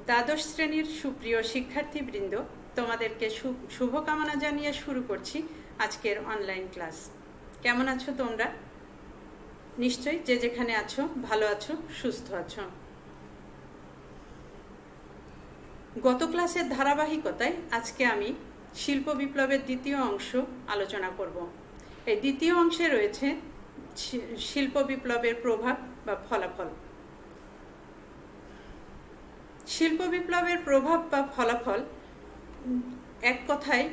দ্বাদশ শ্রেণীর সুপ্রিয় শিক্ষার্থীবৃন্দ, তোমাদেরকে শুভকামনা জানিয়ে শুরু করছি আজকের অনলাইন ক্লাস। কেমন আছো তোমরা? নিশ্চয়ই যে যেখানে আছো ভালো আছো, সুস্থ আছো। গত ক্লাসের ধারাবাহিকতায় আজকে আমি শিল্প বিপ্লবের দ্বিতীয় অংশ আলোচনা করব। এই দ্বিতীয় অংশে রয়েছে শিল্প বিপ্লবের প্রভাব বা ফলাফল। শিল্প বিপ্লবের প্রভাব বা ফলাফল এক কথায়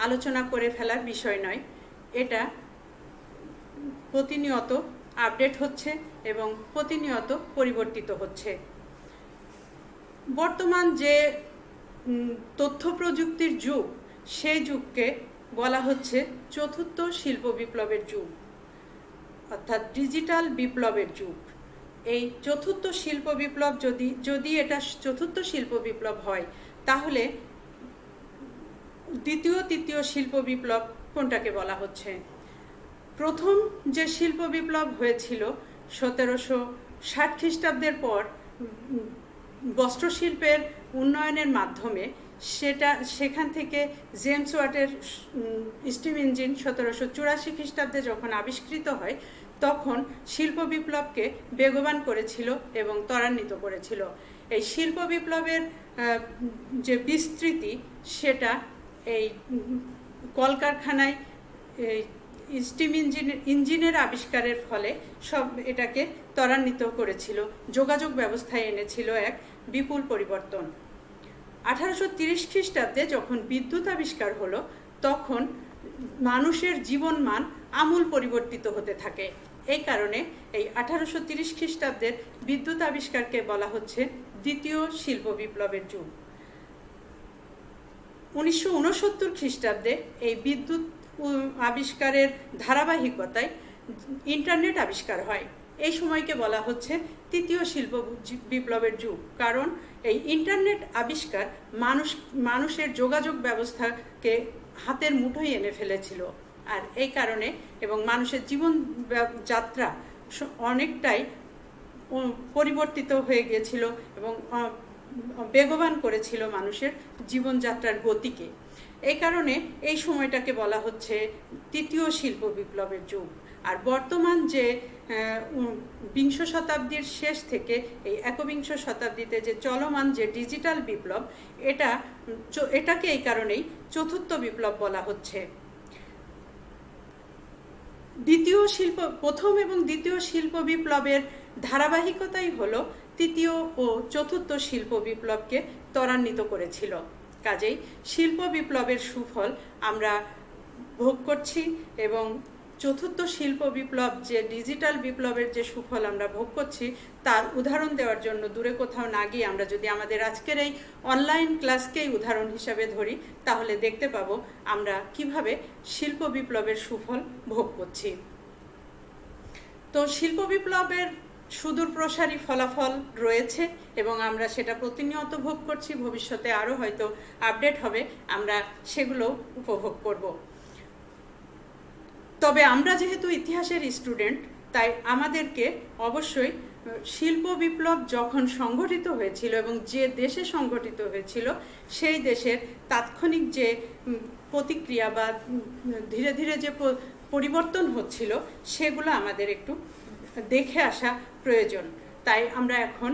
আলোচনা করে ফেলার বিষয় নয়, এটা প্রতিনিয়ত আপডেট হচ্ছে এবং প্রতিনিয়ত পরিবর্তিত হচ্ছে। বর্তমান যে তথ্য প্রযুক্তির যুগ, সেই যুগকে বলা হচ্ছে চতুর্থ শিল্প বিপ্লবের যুগ, অর্থাৎ ডিজিটাল বিপ্লবের যুগ। এই চতুর্থ শিল্প বিপ্লব যদি এটা চতুর্থ শিল্প বিপ্লব হয়, তাহলে দ্বিতীয় তৃতীয় শিল্প বিপ্লব কোনটাকে বলা হচ্ছে? প্রথম যে শিল্প বিপ্লব হয়েছিল 1760 খ্রিস্টাব্দের পর বস্ত্রশিল্পের উন্নয়নের মাধ্যমে, সেখান থেকে জেমস ওয়াটের স্টিম ইঞ্জিন 1784 খ্রিস্টাব্দে যখন আবিষ্কৃত হয়, তখন শিল্প বিপ্লবকে বেগবান করেছিল এবং ত্বরান্বিত করেছিল। এই শিল্প বিপ্লবের যে বিস্তৃতি, সেটা এই কলকারখানায় স্টিম ইঞ্জিনের আবিষ্কারের ফলে সব এটাকে ত্বরান্বিত করেছিল, যোগাযোগ ব্যবস্থায় এনেছিল এক বিপুল পরিবর্তন। 1830 খ্রিস্টাব্দে যখন বিদ্যুৎ আবিষ্কার হলো, তখন মানুষের জীবনমান আমূল পরিবর্তিত হতে থাকে। এই কারণে এই 1830 খ্রিস্টাব্দের বিদ্যুৎ আবিষ্কারকে বলা হচ্ছে দ্বিতীয় শিল্প বিপ্লবের যুগ। 1969 খ্রিস্টাব্দে এই বিদ্যুৎ আবিষ্কারের ধারাবাহিকতায় ইন্টারনেট আবিষ্কার হয়। এই সময়কে বলা হচ্ছে তৃতীয় শিল্প বিপ্লবের যুগ, কারণ এই ইন্টারনেট আবিষ্কার মানুষের যোগাযোগ ব্যবস্থাকে হাতের মুঠোয় এনে ফেলেছিল। আর এই কারণে এবং মানুষের জীবন যাত্রা অনেকটাই পরিবর্তিত হয়ে গিয়েছিল এবং বেগবান করেছিল মানুষের জীবনযাত্রার গতিকে। এই কারণে এই সময়টাকে বলা হচ্ছে তৃতীয় শিল্প বিপ্লবের যুগ। আর বর্তমান যে বিংশ শতাব্দীর শেষ থেকে এই একবিংশ শতাব্দীতে যে চলমান যে ডিজিটাল বিপ্লব, এটাকে এই কারণেই চতুর্থ বিপ্লব বলা হচ্ছে। প্রথম এবং দ্বিতীয় শিল্প বিপ্লবের ধারাবাহিকতাই হলো তৃতীয় ও চতুর্থ শিল্প বিপ্লবকে ত্বরান্বিত করেছিল। কাজেই শিল্প বিপ্লবের সুফল আমরা ভোগ করছি এবং চতুর্থ শিল্প বিপ্লব যে ডিজিটাল বিপ্লবের যে সুফল আমরা ভোগ করছি, তার উদাহরণ দেওয়ার জন্য দূরে কোথাও না গিয়ে আমরা যদি আমাদের আজকের এই অনলাইন ক্লাসকেই উদাহরণ হিসাবে ধরি, তাহলে দেখতে পাবো আমরা কিভাবে শিল্প বিপ্লবের সুফল ভোগ করছি। তো শিল্প বিপ্লবের সুদূর প্রসারী ফলাফল রয়েছে এবং আমরা সেটা প্রতিনিয়ত ভোগ করছি। ভবিষ্যতে আরও হয়তো আপডেট হবে, আমরা সেগুলো উপভোগ করব। তবে আমরা যেহেতু ইতিহাসের স্টুডেন্ট, তাই আমাদেরকে অবশ্যই শিল্প বিপ্লব যখন সংগঠিত হয়েছিল এবং যে দেশে সংগঠিত হয়েছিল, সেই দেশের তাৎক্ষণিক যে প্রতিক্রিয়া বা ধীরে ধীরে যে পরিবর্তন হচ্ছিল, সেগুলো আমাদের একটু দেখে আসা প্রয়োজন। তাই আমরা এখন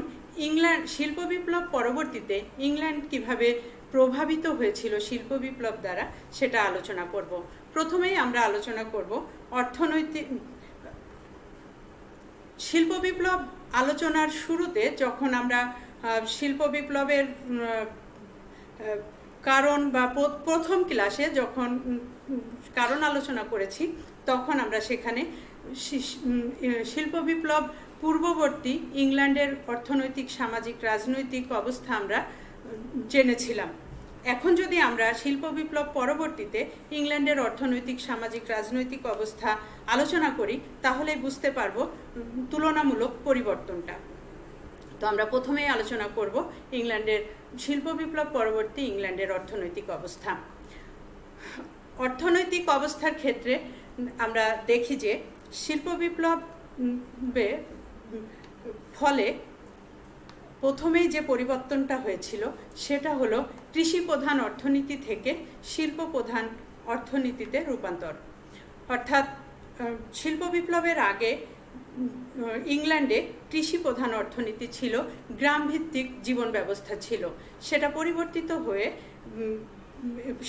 শিল্প বিপ্লব পরবর্তীতে ইংল্যান্ড কিভাবে প্রভাবিত হয়েছিল শিল্প বিপ্লব দ্বারা, সেটা আলোচনা করব। প্রথমেই আমরা আলোচনা করব অর্থনৈতিক শিল্প বিপ্লব। আলোচনার শুরুতে যখন আমরা শিল্প বিপ্লবের কারণ বা প্রথম ক্লাসে যখন কারণ আলোচনা করেছি, তখন আমরা সেখানে শিল্প বিপ্লব পূর্ববর্তী ইংল্যান্ডের অর্থনৈতিক, সামাজিক, রাজনৈতিক অবস্থা আমরা জেনেছিলাম। এখন যদি আমরা শিল্প বিপ্লব পরবর্তীতে ইংল্যান্ডের অর্থনৈতিক, সামাজিক, রাজনৈতিক অবস্থা আলোচনা করি, তাহলে বুঝতে পারবো তুলনামূলক পরিবর্তনটা। তো আমরা প্রথমেই আলোচনা করব ইংল্যান্ডের শিল্প বিপ্লব পরবর্তী ইংল্যান্ডের অর্থনৈতিক অবস্থা। অর্থনৈতিক অবস্থার ক্ষেত্রে আমরা দেখি যে শিল্প বিপ্লবের ফলে প্রথমেই যে পরিবর্তনটা হয়েছিল সেটা হলো কৃষি প্রধান অর্থনীতি থেকে শিল্প প্রধান অর্থনীতিতে রূপান্তর। অর্থাৎ শিল্প বিপ্লবের আগে ইংল্যান্ডে কৃষি প্রধান অর্থনীতি ছিল, গ্রামভিত্তিক জীবন ব্যবস্থা ছিল। সেটা পরিবর্তিত হয়ে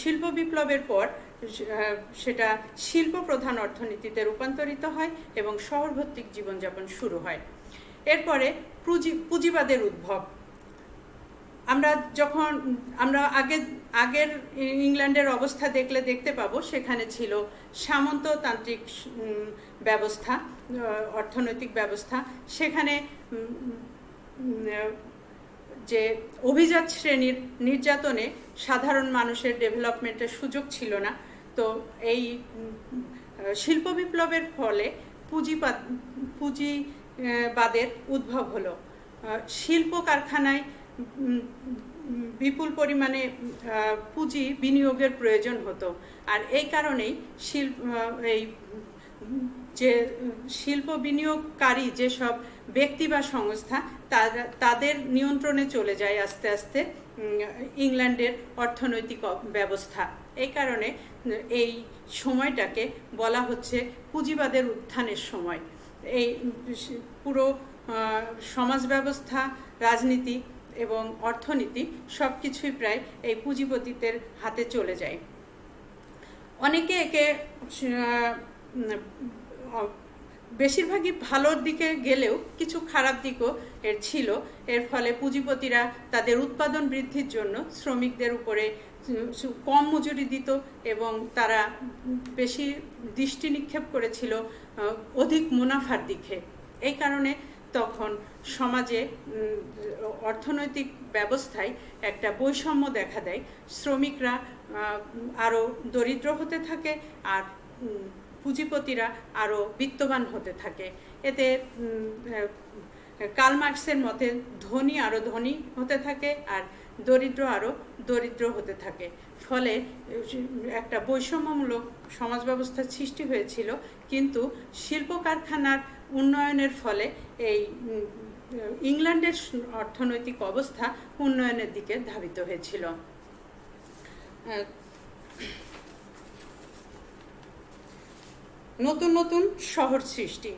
শিল্প বিপ্লবের পর সেটা শিল্প প্রধান অর্থনীতিতে রূপান্তরিত হয় এবং শহরভিত্তিক জীবনযাপন শুরু হয়। এরপরে পুঁজিবাদের উদ্ভব। আমরা আগের ইংল্যান্ডের অবস্থা দেখতে পাবো, সেখানে ছিল সামন্ততান্ত্রিক ব্যবস্থা, অর্থনৈতিক ব্যবস্থা। সেখানে যে অভিজাত শ্রেণীর নির্যাতনে সাধারণ মানুষের ডেভেলপমেন্টের সুযোগ ছিল না। তো এই শিল্প বিপ্লবের ফলে পুঁজিবাদের উদ্ভব হলো। শিল্প কারখানায় বিপুল পরিমাণে পুঁজি বিনিয়োগের প্রয়োজন হতো, আর এই কারণেই যে শিল্প বিনিয়োগকারী যেসব ব্যক্তি বা সংস্থা তাদের নিয়ন্ত্রণে চলে যায় আস্তে আস্তে ইংল্যান্ডের অর্থনৈতিক ব্যবস্থা। এই কারণে এই সময়টাকে বলা হচ্ছে পুঁজিবাদের উত্থানের সময়। এই পুরো সমাজ ব্যবস্থা, রাজনীতি এবং অর্থনীতি সব কিছুই প্রায় এই পুঁজিপতিদের হাতে চলে যায়। অনেকে একে বেশিরভাগই ভালোর দিকে গেলেও কিছু খারাপ দিকও এর ছিল। এর ফলে পুঁজিপতিরা তাদের উৎপাদন বৃদ্ধির জন্য শ্রমিকদের উপরে কম মজুরি দিত এবং তারা বেশি দৃষ্টি নিক্ষেপ করেছিল অধিক মুনাফার দিকে। এই কারণে তখন সমাজে অর্থনৈতিক ব্যবস্থায় একটা বৈষম্য দেখা দেয়। শ্রমিকরা আরও দরিদ্র হতে থাকে আর পুঁজিপতিরা আরও বিত্তবান হতে থাকে। এতে কার্ল মার্কসের মতে ধনী আরও ধনী হতে থাকে আর দরিদ্র আরও দরিদ্র হতে থাকে। ফলে একটা বৈষম্যমূলক সমাজ ব্যবস্থার সৃষ্টি হয়েছিল। কিন্তু শিল্প কারখানার উন্নয়নের ফলে এই ইংল্যান্ডের অর্থনৈতিক অবস্থা উন্নয়নের দিকে ধাবিত হয়েছিল। নতুন নতুন শহর সৃষ্টি।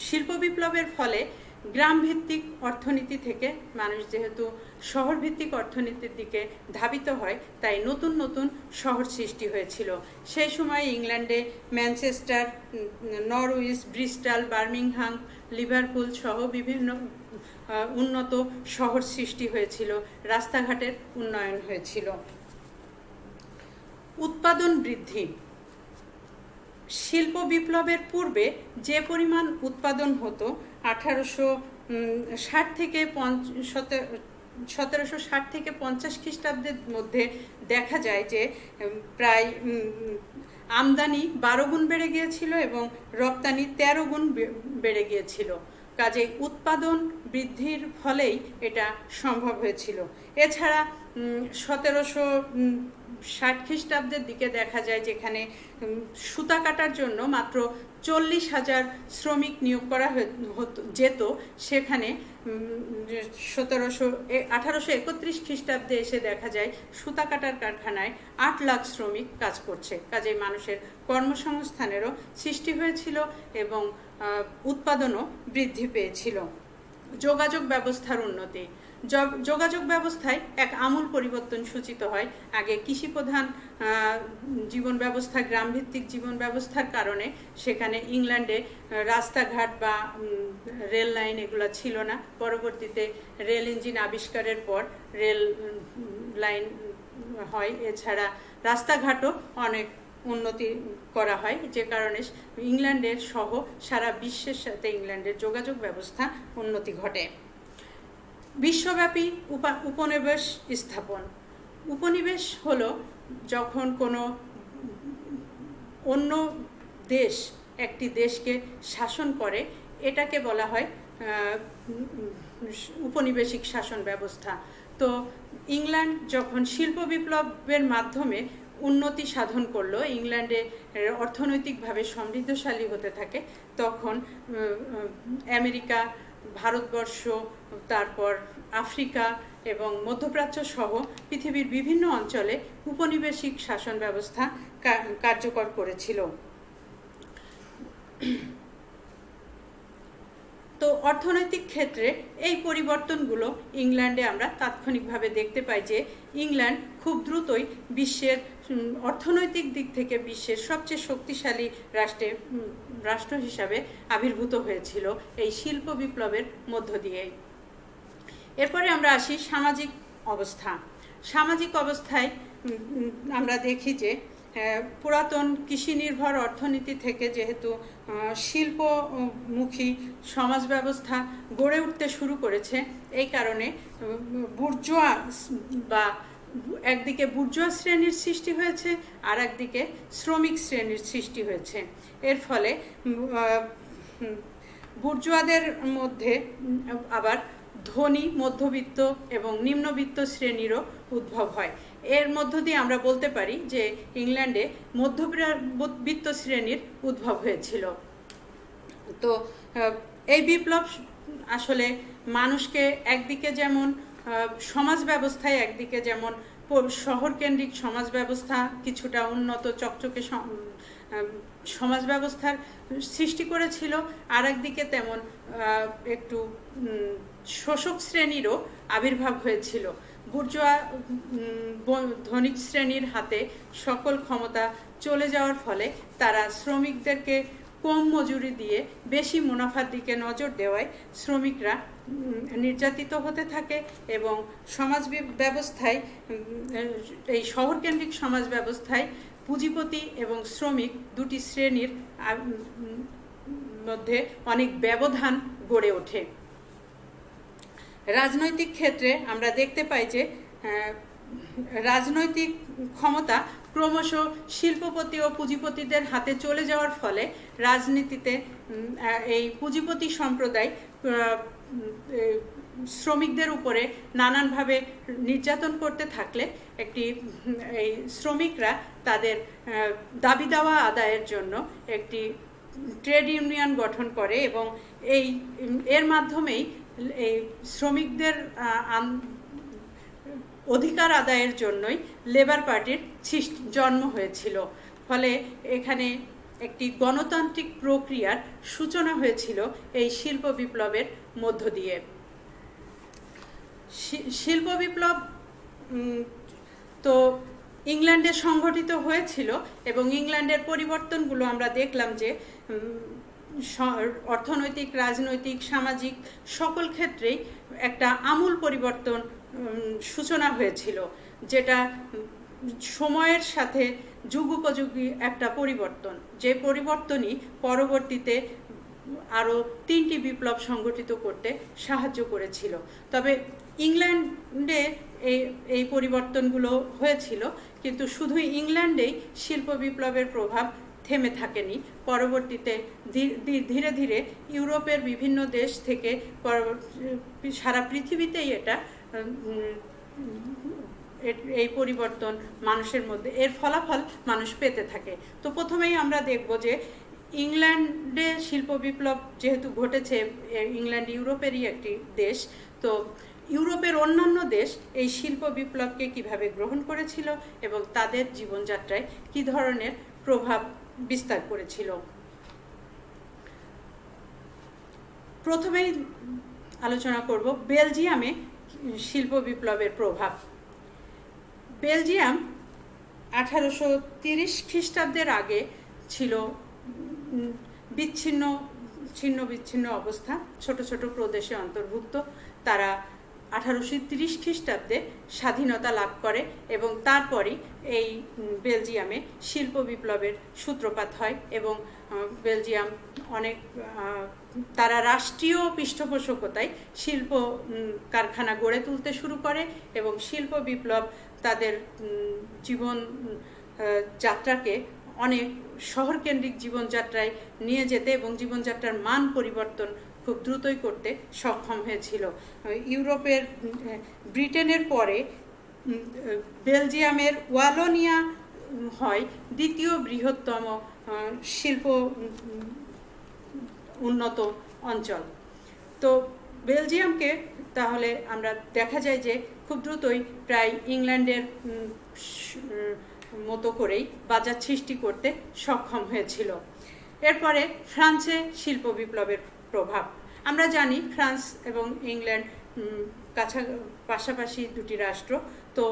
শিল্প বিপ্লবের ফলে গ্রামভিত্তিক অর্থনীতি থেকে মানুষ যেহেতু শহরভিত্তিক অর্থনীতির দিকে ধাবিত হয়, তাই নতুন নতুন শহর সৃষ্টি হয়েছিল। সেই সময় ইংল্যান্ডে Manchester, Norwich, Bristol, Birmingham, Liverpool সহ বিভিন্ন উন্নত শহর সৃষ্টি হয়েছিল। রাস্তাঘাটের উন্নয়ন হয়েছিল। উৎপাদন বৃদ্ধি। শিল্প বিপ্লবের পূর্বে যে পরিমাণ উৎপাদন হতো 1760 থেকে 50 খ্রিস্টাব্দের মধ্যে দেখা যায় যে প্রায় আমদানি 12 গুণ বেড়ে গিয়েছিল এবং রপ্তানি 13 গুণ বেড়ে গিয়েছিল। কাজেই উৎপাদন বৃদ্ধির ফলেই এটা সম্ভব হয়েছিল। এছাড়া 1760 খ্রিস্টাব্দের দিকে দেখা যায় যেখানে সুতা কাটার জন্য মাত্র 40,000 শ্রমিক নিয়োগ করা যেত, সেখানে 1831 খ্রিস্টাব্দে এসে দেখা যায় সুতা কাটার কারখানায় 8 লাখ শ্রমিক কাজ করছে। কাজেই মানুষের কর্মসংস্থানেরও সৃষ্টি হয়েছিল এবং উৎপাদনও বৃদ্ধি পেয়েছিল। যোগাযোগ ব্যবস্থার উন্নতি। যোগাযোগ ব্যবস্থায় এক আমূল পরিবর্তন সূচিত হয়। আগে কৃষি প্রধান জীবন ব্যবস্থা, গ্রামভিত্তিক জীবন ব্যবস্থার কারণে সেখানে ইংল্যান্ডে রাস্তাঘাট বা রেল লাইন এগুলো ছিল না। পরবর্তীতে রেল ইঞ্জিন আবিষ্কারের পর রেল লাইন হয়। এছাড়া রাস্তাঘাটও অনেক উন্নতি করা হয়, যে কারণে ইংল্যান্ডের সহ সারা বিশ্বের সাথে ইংল্যান্ডের যোগাযোগ ব্যবস্থা উন্নতি ঘটে। বিশ্বব্যাপী উপনিবেশ স্থাপন। উপনিবেশ হলো যখন কোনো অন্য দেশ একটি দেশকে শাসন করে, এটাকে বলা হয় উপনিবেশিক শাসন ব্যবস্থা। তো ইংল্যান্ড যখন শিল্প বিপ্লবের মাধ্যমে উন্নতি সাধন করলো, ইংল্যান্ডে অর্থনৈতিকভাবে সমৃদ্ধশালী হতে থাকে, তখন আমেরিকা, ভারতবর্ষ, তারপর আফ্রিকা এবং মধ্যপ্রাচ্য সহ পৃথিবীর বিভিন্ন অঞ্চলে উপনিবেশিক শাসন ব্যবস্থা কার্যকর করেছিল। তো অর্থনৈতিক ক্ষেত্রে এই পরিবর্তনগুলো ইংল্যান্ডে আমরা তাৎক্ষণিকভাবে দেখতে পাই যে ইংল্যান্ড খুব দ্রুতই বিশ্বের অর্থনৈতিক দিক থেকে বিশ্বের সবচেয়ে শক্তিশালী রাষ্ট্র হিসাবে আবির্ভূত হয়েছিল এই শিল্প বিপ্লবের মধ্য দিয়ে। এরপরে আমরা আসি সামাজিক অবস্থা। সামাজিক অবস্থায় আমরা দেখি যে পুরাতন কৃষি নির্ভর অর্থনীতি থেকে যেহেতু শিল্পমুখী সমাজ ব্যবস্থা গড়ে উঠতে শুরু করেছে, এই কারণে বুর্জোয়া বা একদিকে বুর্জোয়া শ্রেণীর সৃষ্টি হয়েছে, আর একদিকে শ্রমিক শ্রেণীর সৃষ্টি হয়েছে। এর ফলে বুর্জোয়াদের মধ্যে আবার ধনী, মধ্যবিত্ত এবং নিম্নবিত্ত শ্রেণীরও উদ্ভব হয়। এর মধ্য দিয়ে আমরা বলতে পারি যে ইংল্যান্ডে মধ্যবিত্ত শ্রেণীর উদ্ভব হয়েছিল। তো এই বিপ্লব আসলে মানুষকে একদিকে যেমন সমাজ ব্যবস্থায়, একদিকে যেমন শহরকেন্দ্রিক সমাজ ব্যবস্থা কিছুটা উন্নত চকচকে সমাজ ব্যবস্থার সৃষ্টি করেছিল, আর একদিকে তেমন একটু শোষক শ্রেণীরও আবির্ভাব হয়েছিল। বুর্জোয়া ধনিক শ্রেণীর হাতে সকল ক্ষমতা চলে যাওয়ার ফলে তারা শ্রমিকদেরকে কম মজুরি দিয়ে বেশি মুনাফার দিকে নজর দেওয়ায় শ্রমিকরা নির্যাতিত হতে থাকে এবং সমাজ ব্যবস্থায়, এই শহরকেন্দ্রিক সমাজ ব্যবস্থায় পুঁজিপতি এবং শ্রমিক দুটি শ্রেণীর মধ্যে অনেক ব্যবধান গড়ে ওঠে। রাজনৈতিক ক্ষেত্রে আমরা দেখতে পাই যে রাজনৈতিক ক্ষমতা ক্রমশ শিল্পপতি ও পুঁজিপতিদের হাতে চলে যাওয়ার ফলে রাজনীতিতে এই পুঁজিপতি সম্প্রদায় শ্রমিকদের উপরে নানানভাবে নির্যাতন করতে থাকলে এই শ্রমিকরা তাদের দাবি দাওয়া আদায়ের জন্য একটি ট্রেড ইউনিয়ন গঠন করে এবং এর মাধ্যমেই এই শ্রমিকদের অধিকার আদায়ের জন্যই লেবার পার্টির জন্ম হয়েছিল। ফলে এখানে একটি গণতান্ত্রিক প্রক্রিয়ার সূচনা হয়েছিল এই শিল্প বিপ্লবের মধ্য দিয়ে। শিল্প বিপ্লব তো ইংল্যান্ডে সংঘটিত হয়েছিল এবং ইংল্যান্ডের পরিবর্তনগুলো আমরা দেখলাম যে অর্থনৈতিক, রাজনৈতিক, সামাজিক সকল ক্ষেত্রেই একটা আমূল পরিবর্তন সূচনা হয়েছিল, যেটা সময়ের সাথে যুগোপযোগী একটা পরিবর্তন, যে পরিবর্তনই পরবর্তীতে আরও 3টি বিপ্লব সংগঠিত করতে সাহায্য করেছিল। তবে ইংল্যান্ডে এই পরিবর্তনগুলো হয়েছিল, কিন্তু শুধু ইংল্যান্ডেই শিল্প বিপ্লবের প্রভাব থেমে থাকেনি। পরবর্তীতে ধীরে ধীরে ইউরোপের বিভিন্ন দেশ থেকে সারা পৃথিবীতেই এই পরিবর্তন মানুষের মধ্যে, এর ফলাফল মানুষ পেতে থাকে। তো প্রথমেই আমরা দেখব যে ইংল্যান্ডে শিল্প বিপ্লব যেহেতু ঘটেছে, ইংল্যান্ড ইউরোপেরই একটি দেশ, তো ইউরোপের অন্যান্য দেশ এই শিল্প বিপ্লবকে কিভাবে গ্রহণ করেছিল এবং তাদের জীবনযাত্রায় কি ধরনের প্রভাব বিস্তার করেছিল। প্রথমেই আলোচনা করব বেলজিয়ামে শিল্প বিপ্লবের প্রভাব। বেলজিয়াম 1830 খ্রিস্টাব্দের আগে ছিল ছিন্ন বিচ্ছিন্ন অবস্থা, ছোট ছোট প্রদেশে অন্তর্ভুক্ত। তারা 1830 খ্রিস্টাব্দে স্বাধীনতা লাভ করে এবং তারপরই এই বেলজিয়ামে শিল্প বিপ্লবের সূত্রপাত হয় এবং বেলজিয়াম তারা রাষ্ট্রীয় পৃষ্ঠপোষকতায় শিল্প কারখানা গড়ে তুলতে শুরু করে এবং শিল্প বিপ্লব তাদের জীবন যাত্রাকে অনেক শহরকেন্দ্রিক জীবনযাত্রায় নিয়ে যেতে এবং জীবনযাত্রার মান পরিবর্তন খুব দ্রুতই করতে সক্ষম হয়েছিল। ব্রিটেনের পরে বেলজিয়ামের ওয়ালোনিয়া হয় দ্বিতীয় বৃহত্তম শিল্প উন্নত অঞ্চল। তো বেলজিয়ামকে তাহলে আমরা দেখা যায় যে খুব দ্রুতই প্রায় ইংল্যান্ডের মতো করেই বাজার সৃষ্টি করতে সক্ষম হয়েছিল। এরপরে ফ্রান্সে শিল্প বিপ্লবের প্রভাব। আমরা জানি ফ্রান্স এবং ইংল্যান্ড পাশাপাশি দুটি রাষ্ট্র। তো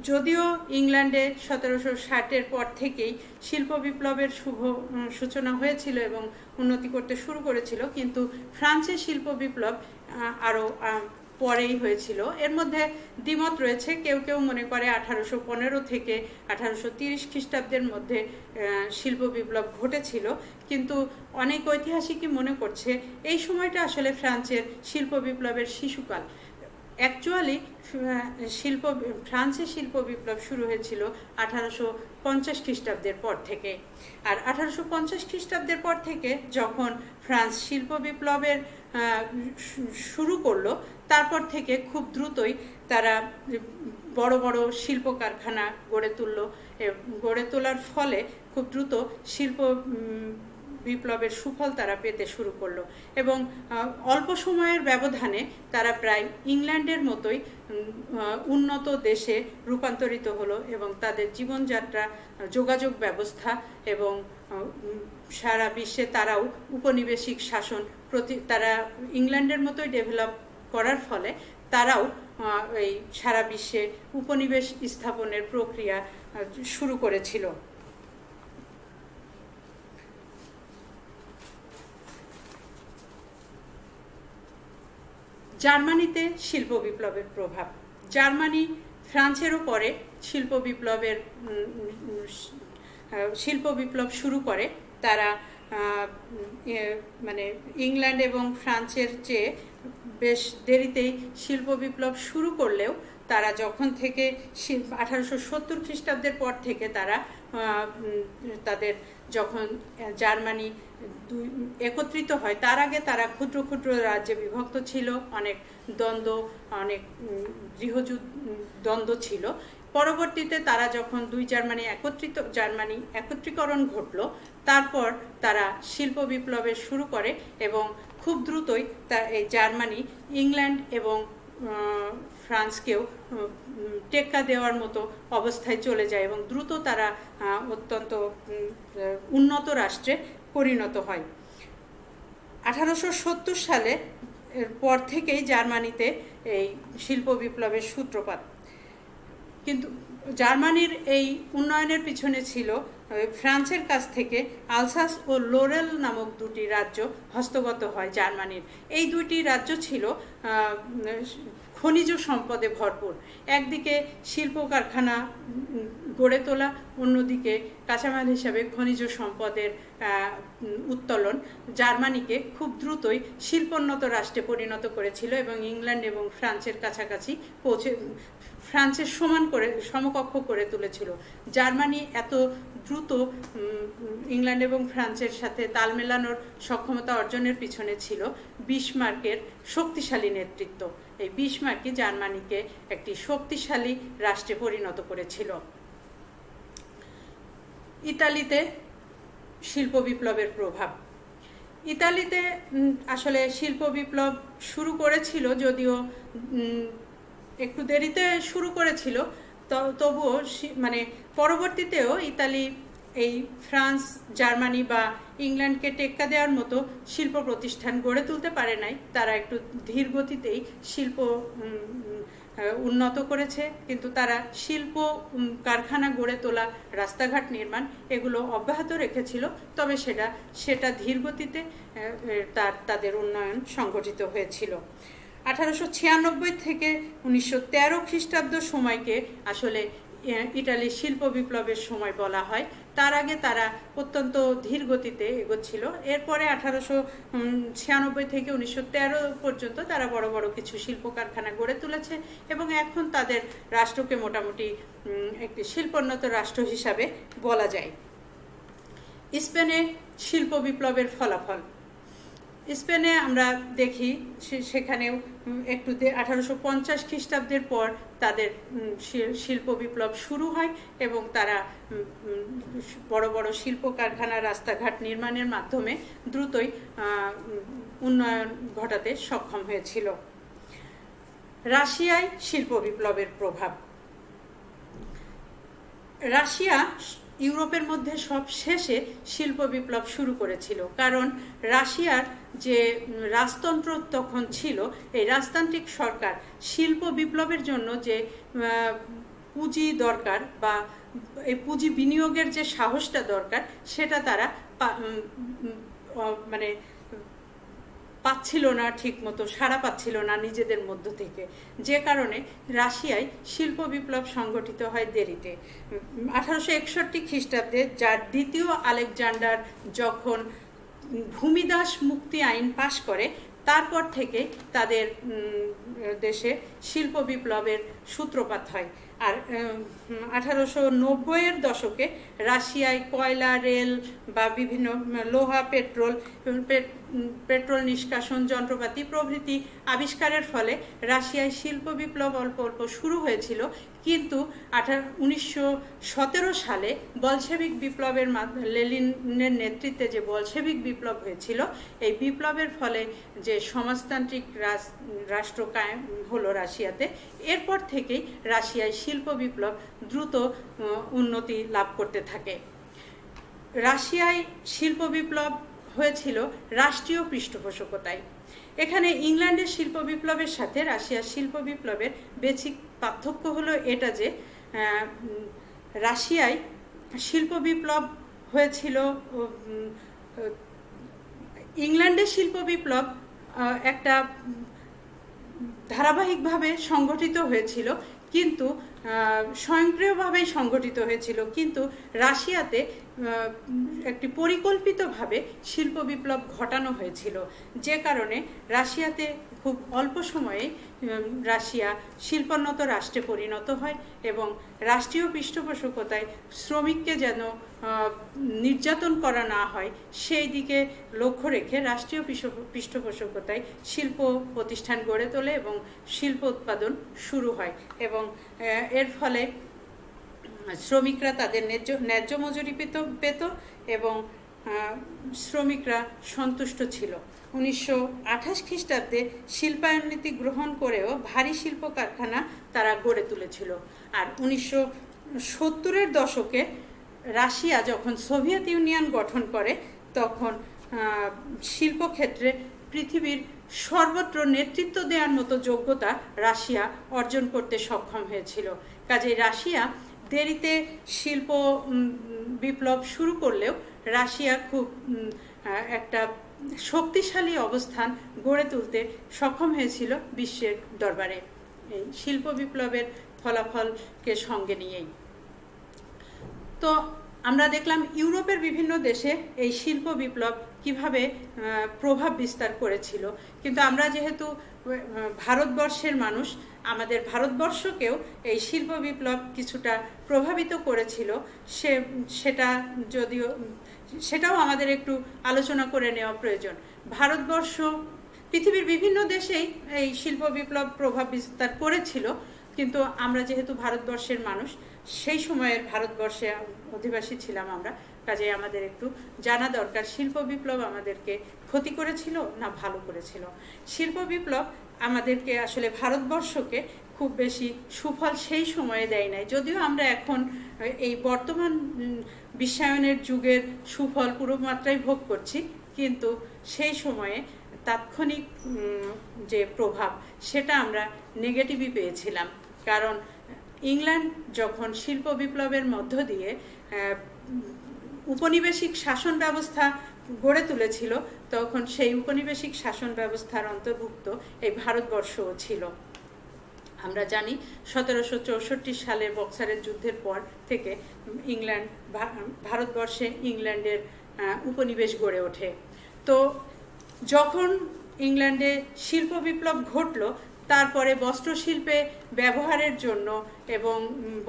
যদিও ইংল্যান্ডে 1760-এর পর থেকেই শিল্প বিপ্লবের সূচনা হয়েছিল এবং উন্নতি করতে শুরু করেছিল, কিন্তু ফ্রান্সের শিল্প বিপ্লব আরও পরেই হয়েছিল। এর মধ্যে দ্বিমত রয়েছে। কেউ কেউ মনে করে 1815 থেকে 1830 খ্রিস্টাব্দের মধ্যে শিল্প বিপ্লব ঘটেছিল, কিন্তু অনেক ঐতিহাসিকই মনে করছে এই সময়টা আসলে ফ্রান্সের শিল্প বিপ্লবের শিশুকাল। অ্যাকচুয়ালি ফ্রান্সের শিল্প বিপ্লব শুরু হয়েছিল 1850 খ্রিস্টাব্দের পর থেকে। আর 1850 খ্রিস্টাব্দের পর থেকে যখন ফ্রান্স শিল্প বিপ্লবের শুরু করলো, তারপর থেকে খুব দ্রুতই তারা বড় বড় শিল্প কারখানা গড়ে তোলার ফলে খুব দ্রুত শিল্প বিপ্লবের সুফল তারা পেতে শুরু করলো এবং অল্প সময়ের ব্যবধানে তারা প্রায় ইংল্যান্ডের মতোই উন্নত দেশে রূপান্তরিত হলো এবং তাদের জীবনযাত্রা, যোগাযোগ ব্যবস্থা এবং সারা বিশ্বে তারাও উপনিবেশিক শাসন তারা ইংল্যান্ডের মতোই ডেভেলপ করার ফলে তারাও এই সারা বিশ্বে উপনিবেশ স্থাপনের প্রক্রিয়া শুরু করেছিল। জার্মানিতে শিল্প বিপ্লবের প্রভাব। জার্মানি ফ্রান্সেরও পরে শিল্প বিপ্লব শুরু করে। তারা মানে ইংল্যান্ড এবং ফ্রান্সের চেয়ে বেশ দেরিতেই শিল্প বিপ্লব শুরু করলেও তারা যখন থেকে 1870 খ্রিস্টাব্দের পর থেকে তারা যখন জার্মানি একত্রিত হয়, তার আগে তারা ক্ষুদ্র ক্ষুদ্র রাজ্যে বিভক্ত ছিল, অনেক দ্বন্দ্ব ছিল। পরবর্তীতে তারা যখন জার্মানি একত্রীকরণ ঘটল, তারপর তারা শিল্প বিপ্লবের শুরু করে এবং খুব দ্রুতই এই জার্মানি ইংল্যান্ড এবং ফ্রান্সকেও টেক্কা দেওয়ার মতো অবস্থায় চলে যায় এবং দ্রুত তারা অত্যন্ত উন্নত রাষ্ট্রে পরিণত হয়। 1870 সালে পর থেকেই জার্মানিতে এই শিল্প বিপ্লবের সূত্রপাত। কিন্তু জার্মানির এই উন্নয়নের পিছনে ছিল ফ্রান্সের কাছ থেকে আলসাস ও লোরেল নামক দুটি রাজ্য হস্তগত হয় জার্মানির। এই দুইটি রাজ্য ছিল খনিজ সম্পদে ভরপুর। একদিকে শিল্প কারখানা গড়ে তোলা, অন্যদিকে কাঁচামাল হিসাবে খনিজ সম্পদের উত্তোলন জার্মানিকে খুব দ্রুতই শিল্পোন্নত রাষ্ট্রে পরিণত করেছিল এবং ইংল্যান্ড এবং ফ্রান্সের কাছাকাছি ফ্রান্সের সমকক্ষ করে তুলেছিল। জার্মানি এত দ্রুত ইংল্যান্ড এবং ফ্রান্সের সাথে তাল মেলানোর সক্ষমতা অর্জনের পিছনে ছিল বিসমার্কের শক্তিশালী নেতৃত্ব। এই বিসমার্কই জার্মানিকে একটি শক্তিশালী রাষ্ট্রে পরিণত করেছিল। ইতালিতে শিল্প বিপ্লবের প্রভাব। ইতালিতে আসলে শিল্প বিপ্লব শুরু করেছিল, যদিও একটু দেরিতে শুরু করেছিল, তবুও মানে পরবর্তীতেও ইতালি এই ফ্রান্স, জার্মানি বা ইংল্যান্ডকে টেক্কা দেওয়ার মতো শিল্প প্রতিষ্ঠান গড়ে তুলতে পারে নাই। তারা একটু ধীর গতিতেই শিল্প উন্নত করেছে, কিন্তু তারা শিল্প কারখানা গড়ে তোলা, রাস্তাঘাট নির্মাণ এগুলো অব্যাহত রেখেছিল। তবে সেটা ধীর গতিতে তাদের উন্নয়ন সংগঠিত হয়েছিল। 1896 থেকে 1913 খ্রিস্টাব্দ সময়কে আসলে ইটালির শিল্প বিপ্লবের সময় বলা হয়। তার আগে তারা অত্যন্ত ধীর গতিতে এগোচ্ছিল। এরপরে 1896 থেকে 1913 পর্যন্ত তারা বড় বড় কিছু শিল্প কারখানা গড়ে তুলেছে এবং এখন তাদের রাষ্ট্রকে মোটামুটি একটি শিল্পোন্নত রাষ্ট্র হিসাবে বলা যায়। স্পেনে শিল্প বিপ্লবের ফলাফল। স্পেনে আমরা দেখি সেখানেও একটু 1850 খ্রিস্টাব্দের পর তাদের শিল্প বিপ্লব শুরু হয় এবং তারা বড় বড় শিল্প কারখানা রাস্তাঘাট নির্মাণের মাধ্যমে দ্রুতই উন্নয়ন ঘটাতে সক্ষম হয়েছিল। রাশিয়ায় শিল্প বিপ্লবের প্রভাব। রাশিয়া ইউরোপের মধ্যে সব শেষে শিল্প বিপ্লব শুরু করেছিল, কারণ রাশিয়ার যে রাজতন্ত্র তখন ছিল, এই রাজতান্ত্রিক সরকার শিল্প বিপ্লবের জন্য যে পুঁজি দরকার বা এই পুঁজি বিনিয়োগের যে সাহসটা দরকার সেটা তারা মানে পাচ্ছিল না, ঠিক মতো সাড়া পাচ্ছিল না নিজেদের মধ্য থেকে, যে কারণে রাশিয়ায় শিল্প বিপ্লব সংগঠিত হয় দেরিতে। 1861 খ্রিস্টাব্দে যার দ্বিতীয় আলেকজান্ডার যখন ভূমিদাস মুক্তি আইন পাশ করে, তারপর থেকে তাদের দেশে শিল্প বিপ্লবের সূত্রপাত হয়। আর 1890-এর দশকে রাশিয়ায় কয়লা, রেল বা বিভিন্ন লোহা, পেট্রোল নিষ্কাশন যন্ত্রপাতি প্রভৃতি আবিষ্কারের ফলে রাশিয়ায় শিল্প বিপ্লব অল্প অল্প শুরু হয়েছিল, কিন্তু 1917 সালে বলশেভিক বিপ্লবের লেনিনের নেতৃত্বে যে বলশেভিক বিপ্লব হয়েছিল, এই বিপ্লবের ফলে যে সমাজতান্ত্রিক রাষ্ট্র কায়েম হলো রাশিয়াতে, এরপর থেকেই রাশিয়ায় শিল্প বিপ্লব দ্রুত উন্নতি লাভ করতে থাকে। রাশিয়ায় শিল্প বিপ্লব হয়েছিল রাষ্ট্রীয় পৃষ্ঠপোষকতায়। এখানে ইংল্যান্ডের শিল্প বিপ্লবের সাথে রাশিয়ার শিল্প বিপ্লবের বেসিক পার্থক্য হলো এটা যে রাশিয়ায় শিল্প বিপ্লব হয়েছিল, ইংল্যান্ডের শিল্প বিপ্লব একটা ধারাবাহিকভাবে সংগঠিত হয়েছিল, কিন্তু স্বয়ংক্রিয়ভাবেই সংগঠিত হয়েছিল, কিন্তু রাশিয়াতে একটি পরিকল্পিতভাবে শিল্প বিপ্লব ঘটানো হয়েছিল, যে কারণে রাশিয়াতে খুব অল্প সময়ে রাশিয়া শিল্পোন্নত রাষ্ট্রে পরিণত হয় এবং রাষ্ট্রীয় পৃষ্ঠপোষকতায় শ্রমিককে যেন নির্যাতন করা না হয় সেই দিকে লক্ষ্য রেখে রাষ্ট্রীয় পৃষ্ঠপোষকতায় শিল্প প্রতিষ্ঠান গড়ে তোলে এবং শিল্প উৎপাদন শুরু হয়, এবং এর ফলে শ্রমিকরা তাদের ন্যায্য মজুরি পেত এবং শ্রমিকরা সন্তুষ্ট ছিল। 1928 খ্রিস্টাব্দে শিল্পায়ন নীতি গ্রহণ করেও ভারী শিল্প কারখানা তারা গড়ে তুলেছিল। আর 1970-এর দশকে রাশিয়া যখন সোভিয়েত ইউনিয়ন গঠন করে, তখন শিল্পক্ষেত্রে পৃথিবীর সর্বত্র নেতৃত্ব দেওয়ার মতো যোগ্যতা রাশিয়া অর্জন করতে সক্ষম হয়েছিল। কাজেই রাশিয়া দেরিতে শিল্প বিপ্লব শুরু করলেও রাশিয়া খুব একটা শক্তিশালী অবস্থান গড়ে তুলতে সক্ষম হয়েছিল বিশ্বের দরবারে, এই শিল্প বিপ্লবের ফলাফলকে সঙ্গে নিয়েই। তো আমরা দেখলাম ইউরোপের বিভিন্ন দেশে এই শিল্প বিপ্লব কিভাবে প্রভাব বিস্তার করেছিল, কিন্তু আমরা যেহেতু ভারতবর্ষের মানুষ, আমাদের ভারতবর্ষকেও এই শিল্প বিপ্লব কিছুটা প্রভাবিত করেছিল, সেটাও আমাদের একটু আলোচনা করে নেওয়া প্রয়োজন। ভারতবর্ষ পৃথিবীর বিভিন্ন দেশেই এই শিল্প বিপ্লব প্রভাব বিস্তার করেছিল, কিন্তু আমরা যেহেতু ভারতবর্ষের মানুষ, সেই সময়ের ভারতবর্ষে অধিবাসী ছিলাম আমরা, কাজে আমাদের একটু জানা দরকার শিল্প বিপ্লব আমাদেরকে ক্ষতি করেছিল না ভালো করেছিল। শিল্প বিপ্লব আমাদেরকে আসলে ভারতবর্ষকে খুব বেশি সুফল সেই সময়ে দেয় নাই, যদিও আমরা এখন এই বর্তমান বিশ্বায়নের যুগের সুফল পুরো মাত্রায় ভোগ করছি, কিন্তু সেই সময়ে তাৎক্ষণিক যে প্রভাব সেটা আমরা নেগেটিভই পেয়েছিলাম। কারণ ইংল্যান্ড যখন শিল্প বিপ্লবের মধ্য দিয়ে উপনিবেশিক শাসন ব্যবস্থা গড়ে তুলেছিল, তখন সেই উপনিবেশিক শাসন ব্যবস্থার অন্তর্ভুক্ত এই ভারতবর্ষও ছিল। আমরা জানি 1764 সালের বক্সারের যুদ্ধের পর থেকে ভারতবর্ষে ইংল্যান্ডের উপনিবেশ গড়ে ওঠে। তো যখন ইংল্যান্ডে শিল্প বিপ্লব ঘটল, তারপরে বস্ত্রশিল্পে ব্যবহারের জন্য এবং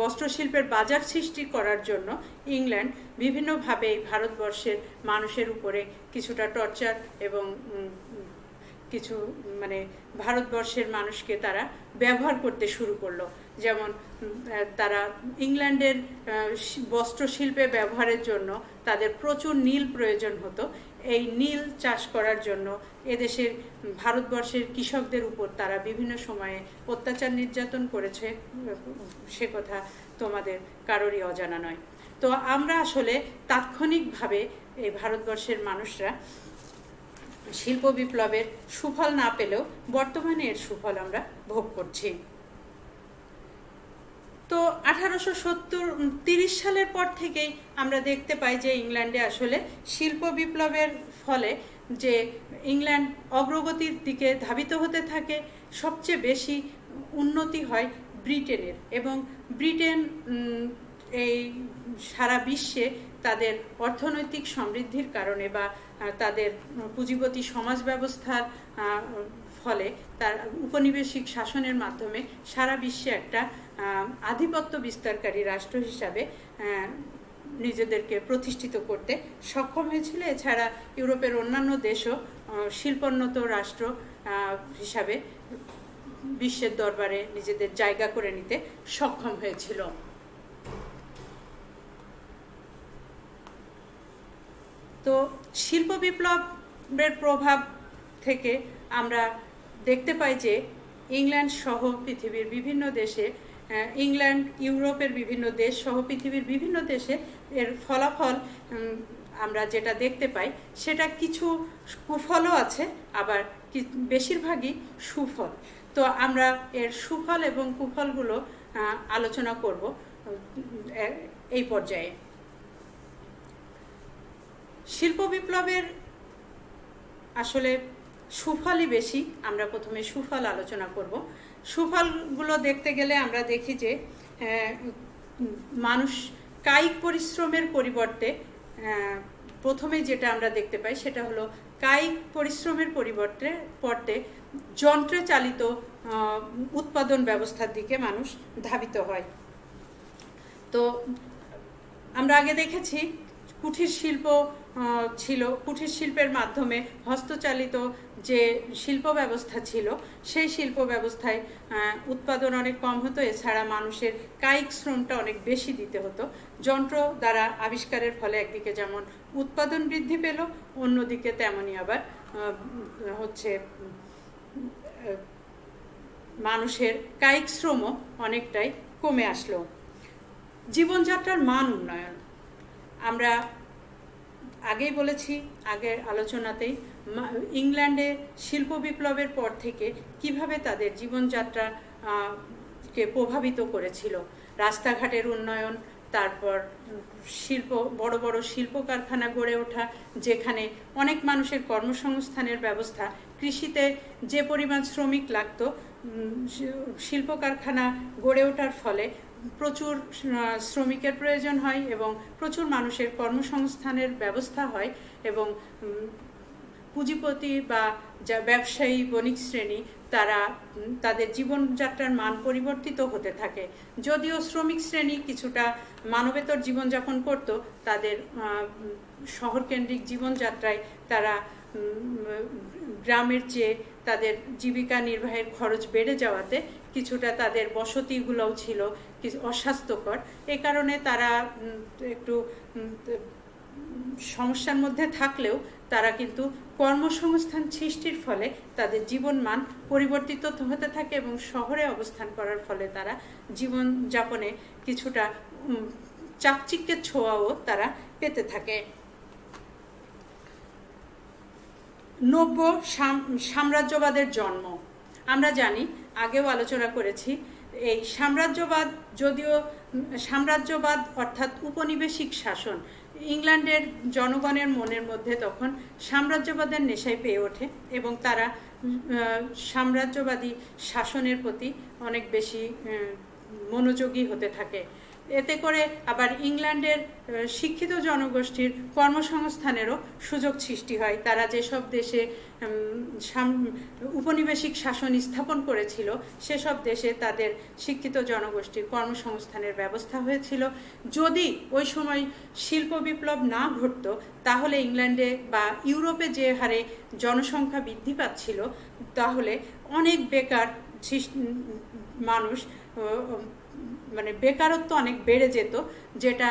বস্ত্রশিল্পের বাজার সৃষ্টি করার জন্য ইংল্যান্ড বিভিন্নভাবে ভারতবর্ষের মানুষের উপরে কিছুটা টর্চার এবং কিছু মানে ভারতবর্ষের মানুষকে তারা ব্যবহার করতে শুরু করলো। যেমন তারা ইংল্যান্ডের বস্ত্রশিল্পে ব্যবহারের জন্য তাদের প্রচুর নীল প্রয়োজন হতো। এই নীল চাষ করার জন্য এদেশের ভারতবর্ষের কৃষকদের উপর তারা বিভিন্ন সময়ে অত্যাচার নির্যাতন করেছে, সে কথা তোমাদের কারোরই অজানা নয়। তো আমরা আসলে তাৎক্ষণিকভাবে এই ভারতবর্ষের মানুষরা শিল্প বিপ্লবের সুফল না পেলেও বর্তমানে এর সুফল আমরা ভোগ করছি। তো 1830 সালের পর থেকেই আমরা দেখতে পাই যে ইংল্যান্ডে আসলে শিল্প বিপ্লবের ফলে যে ইংল্যান্ড অগ্রগতির দিকে ধাবিত হতে থাকে, সবচেয়ে বেশি উন্নতি হয় ব্রিটেনের, এবং ব্রিটেন এই সারা বিশ্বে তাদের অর্থনৈতিক সমৃদ্ধির কারণে বা তাদের পুঁজিপতি সমাজ ব্যবস্থার ফলে তার উপনিবেশিক শাসনের মাধ্যমে সারা বিশ্বে একটা আধিপত্য বিস্তারকারী রাষ্ট্র হিসাবে নিজেদেরকে প্রতিষ্ঠিত করতে সক্ষম হয়েছিল। এছাড়া ইউরোপের অন্যান্য দেশও শিল্পোন্নত রাষ্ট্র হিসাবে বিশ্বের দরবারে নিজেদের জায়গা করে নিতে সক্ষম হয়েছিল। তো শিল্প বিপ্লবের প্রভাব থেকে আমরা দেখতে পাই যে ইংল্যান্ড সহ পৃথিবীর বিভিন্ন দেশে, ইংল্যান্ড ইউরোপের বিভিন্ন দেশ সহ পৃথিবীর বিভিন্ন দেশে এর ফলাফল আমরা যেটা দেখতে পাই সেটা কিছু কুফলও আছে, আবার বেশিরভাগই সুফল। তো আমরা এর সুফল এবং কুফলগুলো আলোচনা করব এই পর্যায়ে। শিল্প বিপ্লবের আসলে সুফলই বেশি। আমরা প্রথমে সুফল আলোচনা করব। সুফলগুলো দেখতে গেলে আমরা দেখি যে মানুষ কায়িক পরিশ্রমের পরিবর্তে প্রথমে যেটা আমরা দেখতে পাই সেটা হলো কায়িক পরিশ্রমের পরিবর্তে যন্ত্রে চালিত উৎপাদন ব্যবস্থার দিকে মানুষ ধাবিত হয়। তো আমরা আগে দেখেছি কুঠির শিল্প ছিল, কুঠির শিল্পের মাধ্যমে হস্তচালিত যে শিল্প ব্যবস্থা ছিল সেই শিল্প ব্যবস্থায় উৎপাদন অনেক কম হতো, এছাড়া মানুষের কায়িক শ্রমটা অনেক বেশি দিতে হতো। যন্ত্র দ্বারা আবিষ্কারের ফলে একদিকে যেমন উৎপাদন বৃদ্ধি পেল, অন্যদিকে তেমনই আবার হচ্ছে মানুষের কায়িক শ্রমও অনেকটাই কমে আসলো। জীবনযাত্রার মান উন্নয়ন, আমরা আগেই বলেছি আগের আলোচনাতেই, ইংল্যান্ডে শিল্প বিপ্লবের পর থেকে কিভাবে তাদের জীবনযাত্রাকে প্রভাবিত করেছিল। রাস্তাঘাটের উন্নয়ন, তারপর বড় বড় শিল্প কারখানা গড়ে ওঠা, যেখানে অনেক মানুষের কর্মসংস্থানের ব্যবস্থা, কৃষিতে যে পরিমাণ শ্রমিক লাগতো শিল্প কারখানা গড়ে ওঠার ফলে প্রচুর শ্রমিকের প্রয়োজন হয় এবং প্রচুর মানুষের কর্মসংস্থানের ব্যবস্থা হয়, এবং পুঁজিপতি বা যা ব্যবসায়ী বণিক শ্রেণী তারা তাদের জীবনযাত্রার মান পরিবর্তিত হতে থাকে। যদিও শ্রমিক শ্রেণী কিছুটা মানবেতর জীবনযাপন করত, তাদের শহরকেন্দ্রিক জীবনযাত্রায় তারা গ্রামের চেয়ে তাদের জীবিকা নির্বাহের খরচ বেড়ে যাওয়াতে কিছুটা তাদের বসতিগুলোও ছিল কিছু অস্বাস্থ্যকর। এ কারণে তারা একটু সমস্যার মধ্যে থাকলেও তারা কিন্তু কর্মসংস্থান সৃষ্টির ফলে তাদের জীবনমান পরিবর্তিত হতে থাকে এবং শহরে অবস্থান করার ফলে তারা জীবনযাপনে কিছুটা চাকচিক্যের ছোঁয়াও তারা পেতে থাকে। নব্য সাম্রাজ্যবাদের জন্ম, আমরা জানি আগেও আলোচনা করেছি, এই সাম্রাজ্যবাদ অর্থাৎ উপনিবেশিক শাসন ইংল্যান্ডের জনগণের মনের মধ্যে তখন সাম্রাজ্যবাদের নেশায় পেয়ে ওঠে এবং তারা সাম্রাজ্যবাদী শাসনের প্রতি অনেক বেশি মনোযোগী হতে থাকে। এতে করে আবার ইংল্যান্ডের শিক্ষিত জনগোষ্ঠীর কর্মসংস্থানেরও সুযোগ সৃষ্টি হয়। তারা যেসব দেশে উপনিবেশিক শাসন স্থাপন করেছিল সেসব দেশে তাদের শিক্ষিত জনগোষ্ঠীর কর্মসংস্থানের ব্যবস্থা হয়েছিল। যদি ওই সময় শিল্প বিপ্লব না ঘটত তাহলে ইংল্যান্ডে বা ইউরোপে যে হারে জনসংখ্যা বৃদ্ধি পাচ্ছিল তাহলে অনেক বেকার মানুষ মানে বেকারত্ব অনেক বেড়ে যেত, যেটা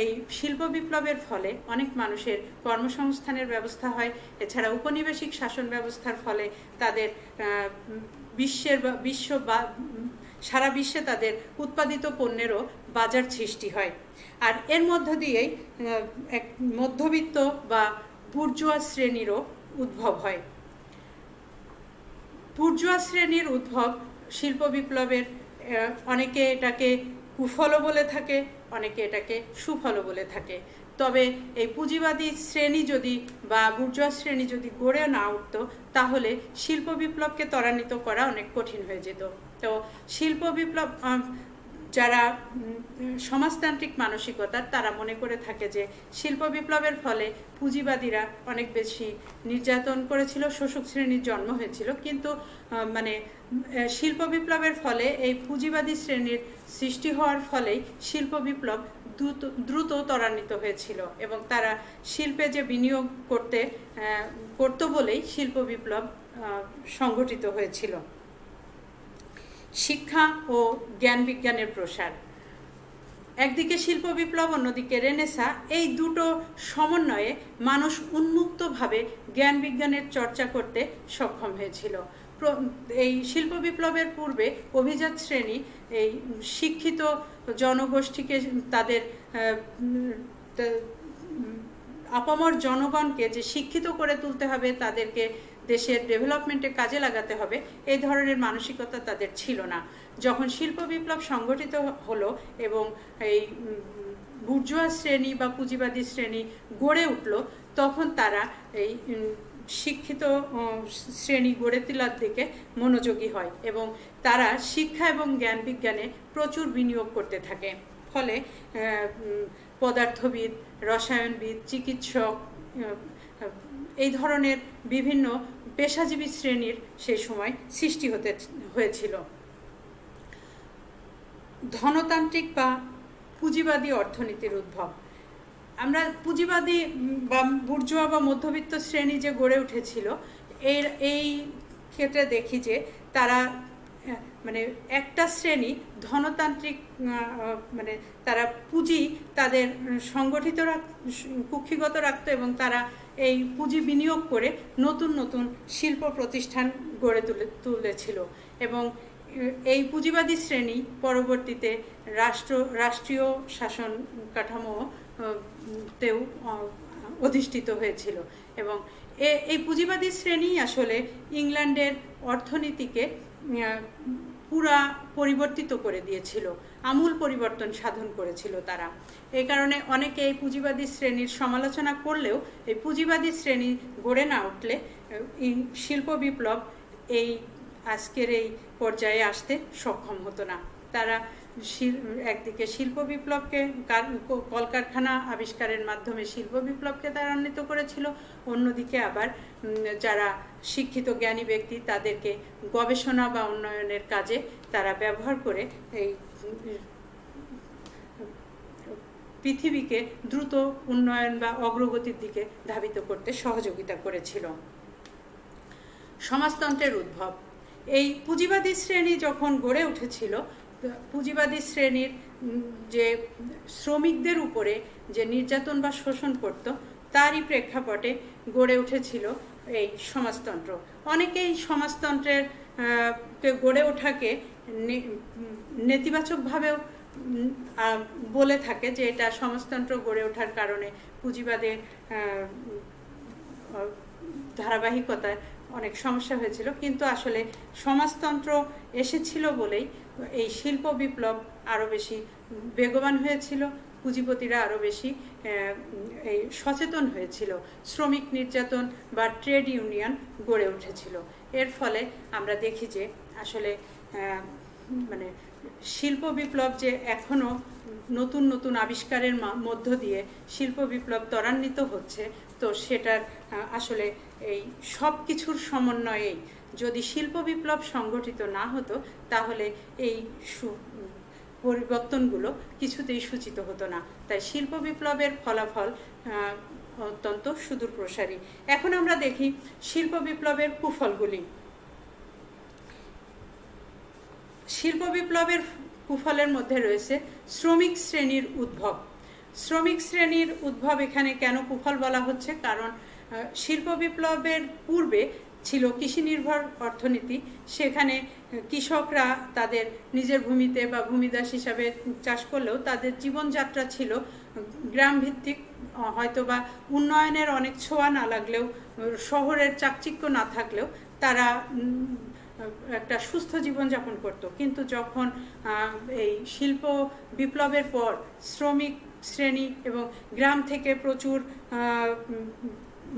এই শিল্প বিপ্লবের ফলে অনেক মানুষের কর্মসংস্থানের ব্যবস্থা হয়। এছাড়া উপনিবেশিক শাসন ব্যবস্থার ফলে তাদের সারা বিশ্বে তাদের উৎপাদিত পণ্যেরও বাজার সৃষ্টি হয়। আর এর মধ্য দিয়েই এক মধ্যবিত্ত বা বুর্জোয়া শ্রেণীরও উদ্ভব হয়। বুর্জোয়া শ্রেণীর উদ্ভব শিল্প বিপ্লবের অনেকে এটাকে কুফলও বলে থাকে, অনেকে এটাকে সুফলও বলে থাকে। তবে এই পুঁজিবাদী শ্রেণী যদি বা বুর্জোয়া শ্রেণী যদি গড়ে না উঠত তাহলে শিল্প বিপ্লবকে ত্বরান্বিত করা অনেক কঠিন হয়ে যেত। তো শিল্প বিপ্লব যারা সমাজতান্ত্রিক মানসিকতার তারা মনে করে থাকে যে শিল্প বিপ্লবের ফলে পুঁজিবাদীরা অনেক বেশি নির্যাতন করেছিল, শোষক শ্রেণীর জন্ম হয়েছিল। কিন্তু মানে শিল্প বিপ্লবের ফলে এই পুঁজিবাদী শ্রেণীর সৃষ্টি হওয়ার ফলেই শিল্প বিপ্লব দ্রুত ত্বরান্বিত হয়েছিল এবং তারা শিল্পে যে বিনিয়োগ করতো বলেই শিল্প বিপ্লব সংগঠিত হয়েছিল। শিক্ষা ও জ্ঞান বিজ্ঞানের প্রসার, একদিকে শিল্প বিপ্লব, অন্যদিকে রেনেসাঁ, এই দুটো সমন্বয়ে মানুষ উন্মুক্তভাবে জ্ঞান বিজ্ঞানের চর্চা করতে সক্ষম হয়েছিল। এই শিল্প বিপ্লবের পূর্বে অভিজাত শ্রেণী এই শিক্ষিত জনগোষ্ঠীকে তাদের আপামর জনগণকে যে শিক্ষিত করে তুলতে হবে, তাদেরকে দেশের ডেভেলপমেন্টে কাজে লাগাতে হবে, এই ধরনের মানসিকতা তাদের ছিল না। যখন শিল্প বিপ্লব সংগঠিত হলো এবং এই বুর্জোয়া শ্রেণী বা পুঁজিবাদী শ্রেণী গড়ে উঠল, তখন তারা এই শিক্ষিত শ্রেণী গড়ে তোলার দিকে মনোযোগী হয় এবং তারা শিক্ষা এবং জ্ঞান বিজ্ঞানে প্রচুর বিনিয়োগ করতে থাকে। ফলে পদার্থবিদ, রসায়নবিদ, চিকিৎসক, এই ধরনের বিভিন্ন পেশাজীবী শ্রেণীর সেই সময় সৃষ্টি হয়েছিল। ধনতান্ত্রিক বা পুঁজিবাদী অর্থনীতির উদ্ভব, আমরা পুঁজিবাদী বা বুর্জোয়া বা মধ্যবিত্ত শ্রেণী যে গড়ে উঠেছিল এই ক্ষেত্রে দেখি যে তারা মানে একটা শ্রেণী ধনতান্ত্রিক, মানে তারা পুঁজি তাদের সংগঠিত কুক্ষিগত রাখত এবং তারা এই পুঁজি বিনিয়োগ করে নতুন নতুন শিল্প প্রতিষ্ঠান গড়ে তুলেছিল এবং এই পুঁজিবাদী শ্রেণী পরবর্তীতে রাষ্ট্রীয় শাসন কাঠামোতেও অধিষ্ঠিত হয়েছিল এবং এই পুঁজিবাদী শ্রেণী আসলে ইংল্যান্ডের অর্থনীতিকে পুরা পরিবর্তিত করে দিয়েছিল, আমূল পরিবর্তন সাধন করেছিল তারা। এই কারণে অনেকে এই পুঁজিবাদী শ্রেণীর সমালোচনা করলেও এই পুঁজিবাদী শ্রেণী গড়ে না উঠলে এই শিল্প বিপ্লব এই আজকের এই পর্যায়ে আসতে সক্ষম হতো না। তারা একদিকে শিল্প বিপ্লবকে, কলকারখানা আবিষ্কারের মাধ্যমে শিল্প বিপ্লবকে ত্বরান্বিত করেছিল, অন্যদিকে আবার যারা শিক্ষিত জ্ঞানী ব্যক্তি তাদেরকে গবেষণা বা উন্নয়নের কাজে তারা ব্যবহার করে এই পৃথিবীকে দ্রুত উন্নয়ন বা অগ্রগতির দিকে ধাবিত করতে সহযোগিতা করেছিল। সমাজতন্ত্রের উদ্ভব, এই পুঁজিবাদী শ্রেণী যখন গড়ে উঠেছিল, পুঁজিবাদী শ্রেণীর যে শ্রমিকদের উপরে যে নির্যাতন বা শোষণ করত তারই প্রেক্ষাপটে গড়ে উঠেছিল এই সমাজতন্ত্র। অনেকেই সমাজতন্ত্রের গড়ে ওঠাকে নেতিবাচকভাবেও বলে থাকে যে এটা সমাজতন্ত্র গড়ে ওঠার কারণে পুঁজিবাদের ধারাবাহিকতায় অনেক সমস্যা হয়েছিল, কিন্তু আসলে সমাজতন্ত্র এসেছিল বলেই এই শিল্প বিপ্লব আরও বেশি বেগবান হয়েছিল, পুঁজিপতিরা আরও বেশি এই সচেতন হয়েছিল, শ্রমিক নির্যাতন বা ট্রেড ইউনিয়ন গড়ে উঠেছিল। এর ফলে আমরা দেখি যে আসলে মানে শিল্প বিপ্লব যে এখনও নতুন নতুন আবিষ্কারের মধ্য দিয়ে শিল্প বিপ্লব ত্বরান্বিত হচ্ছে, তো সেটার আসলে এই সব কিছুর সমন্বয়েই যদি শিল্প বিপ্লব সংগঠিত না হতো তাহলে এই পরিবর্তনগুলো কিছুতেই সূচিত হতো না। তাই শিল্প বিপ্লবের ফলাফল অত্যন্ত সুদূর প্রসারী। এখন আমরা দেখি শিল্প বিপ্লবের কুফলগুলি। শিল্প বিপ্লবের কুফলের মধ্যে রয়েছে শ্রমিক শ্রেণীর উদ্ভব। শ্রমিক শ্রেণীর উদ্ভব এখানে কেন কুফল বলা হচ্ছে? কারণ শিল্প বিপ্লবের পূর্বে ছিল কৃষি নির্ভর অর্থনীতি। সেখানে কৃষকরা তাদের নিজের ভূমিতে বা ভূমিদাস হিসাবে চাষ করলেও তাদের জীবনযাত্রা ছিল গ্রাম ভিত্তিক, হয়তোবা উন্নয়নের অনেক ছোঁয়া না লাগলেও, শহরের চাকচিক্য না থাকলেও তারা একটা সুস্থ জীবনযাপন করত। কিন্তু যখন এই শিল্প বিপ্লবের পর শ্রমিক শ্রেণী এবং গ্রাম থেকে প্রচুর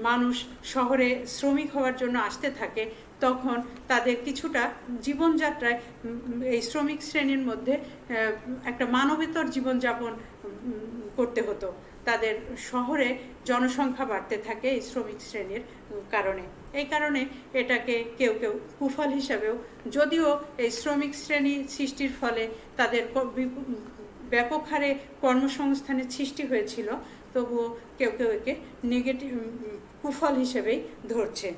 মানুষ শহরে শ্রমিক হওয়ার জন্য আসতে থাকে, তখন তাদের কিছুটা জীবনযাত্রায় এই শ্রমিক শ্রেণীর মধ্যে একটা মানবেতর জীবনযাপন করতে হতো। তাদের শহরে জনসংখ্যা বাড়তে থাকে এই শ্রমিক শ্রেণীর কারণে। এই কারণে এটাকে কেউ কেউ কুফল হিসাবেও, যদিও এই শ্রমিক শ্রেণী সৃষ্টির ফলে তাদের ব্যাপক হারে কর্মসংস্থানের সৃষ্টি হয়েছিল, তবুও কেউ কেউ একে নেগেটিভ কুফল হিসেবেই ধরছে।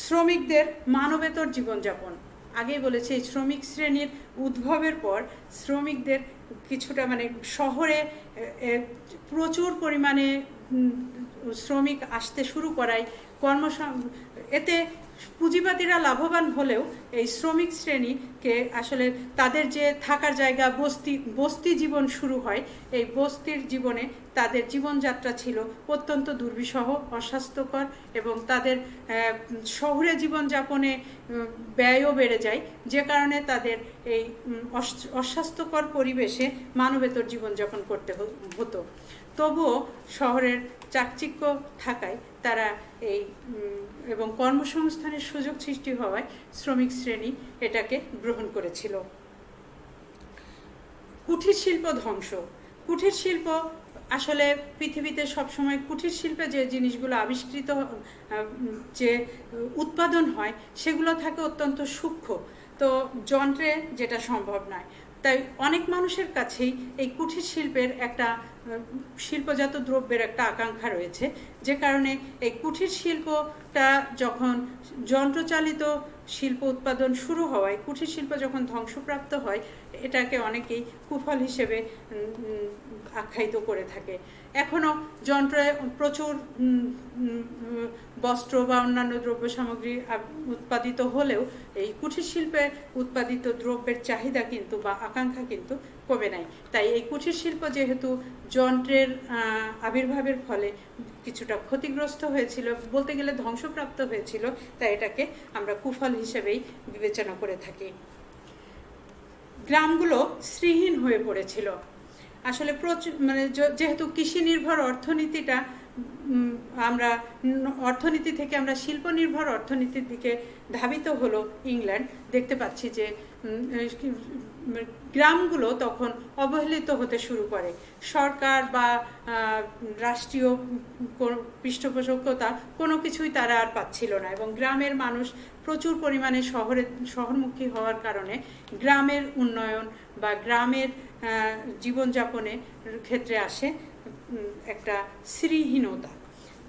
শ্রমিকদের মানবেতর জীবনযাপন, আগেই বলেছি এই শ্রমিক শ্রেণীর উদ্ভবের পর শ্রমিকদের কিছুটা শহরে প্রচুর পরিমাণে শ্রমিক আসতে শুরু করায় এতে পুঁজিবাদীরা লাভবান হলেও এই শ্রমিক শ্রেণীকে আসলে তাদের যে থাকার জায়গা বস্তি জীবন শুরু হয়, এই বস্তির জীবনে তাদের জীবনযাত্রা ছিল অত্যন্ত দুর্বিষহ, অস্বাস্থ্যকর এবং তাদের শহুরে জীবনযাপনে ব্যয়ও বেড়ে যায়, যে কারণে তাদের এই অস্বাস্থ্যকর পরিবেশে মানবেতর জীবনযাপন করতে হতো। তবুও শহরের চাকচিক্য থাকায় তারা এই এবং কর্মসংস্থানের সুযোগ সৃষ্টি হওয়ায় শ্রমিক শ্রেণী এটাকে গ্রহণ করেছিল। কুঠির শিল্প ধ্বংস। কুঠির শিল্প আসলে পৃথিবীতে সবসময় কুঠির শিল্পে যে জিনিসগুলো আবিষ্কৃত, যে উৎপাদন হয়, সেগুলো থাকে অত্যন্ত সূক্ষ্ম, তো যন্ত্রে যেটা সম্ভব নয়। তাই অনেক মানুষের কাছেই এই কুঠির শিল্পের একটা শিল্পজাত দ্রব্যের একটা আকাঙ্ক্ষা রয়েছে, যে কারণে এই কুঠির শিল্পটা যখন যন্ত্রচালিত শিল্প উৎপাদন শুরু হওয়ায়, কুঠির শিল্প যখন ধ্বংসপ্রাপ্ত হয়, এটাকে অনেকেই কুফল হিসেবে আখ্যায়িত করে থাকে। এখনও যন্ত্রে প্রচুর বস্ত্র বা অন্যান্য দ্রব্য সামগ্রী উৎপাদিত হলেও এই কুঠির শিল্পে উৎপাদিত দ্রব্যের চাহিদা কিন্তু বা আকাঙ্ক্ষা কিন্তু কমে নাই। তাই এই কুঠির শিল্প যেহেতু যন্ত্রের আবির্ভাবের ফলে কিছুটা ক্ষতিগ্রস্ত হয়েছিল, বলতে গেলে ধ্বংসপ্রাপ্ত হয়েছিল, তাই এটাকে আমরা কুফল হিসেবেই বিবেচনা করে থাকি। গ্রামগুলো শ্রীহীন হয়ে পড়েছিল। আসলে যেহেতু কৃষি নির্ভর অর্থনীতিটা অর্থনীতি থেকে আমরা শিল্প নির্ভর অর্থনীতির দিকে ধাবিত হলো ইংল্যান্ড, দেখতে পাচ্ছি যে গ্রামগুলো তখন অবহেলিত হতে শুরু করে। সরকার বা রাষ্ট্রীয় পৃষ্ঠপোষকতা কোনো কিছুই তারা আর পাচ্ছিল না, এবং গ্রামের মানুষ প্রচুর পরিমাণে শহরমুখী হওয়ার কারণে গ্রামের উন্নয়ন বা গ্রামের জীবনযাপনের ক্ষেত্রে আসে একটা শ্রীহীনতা।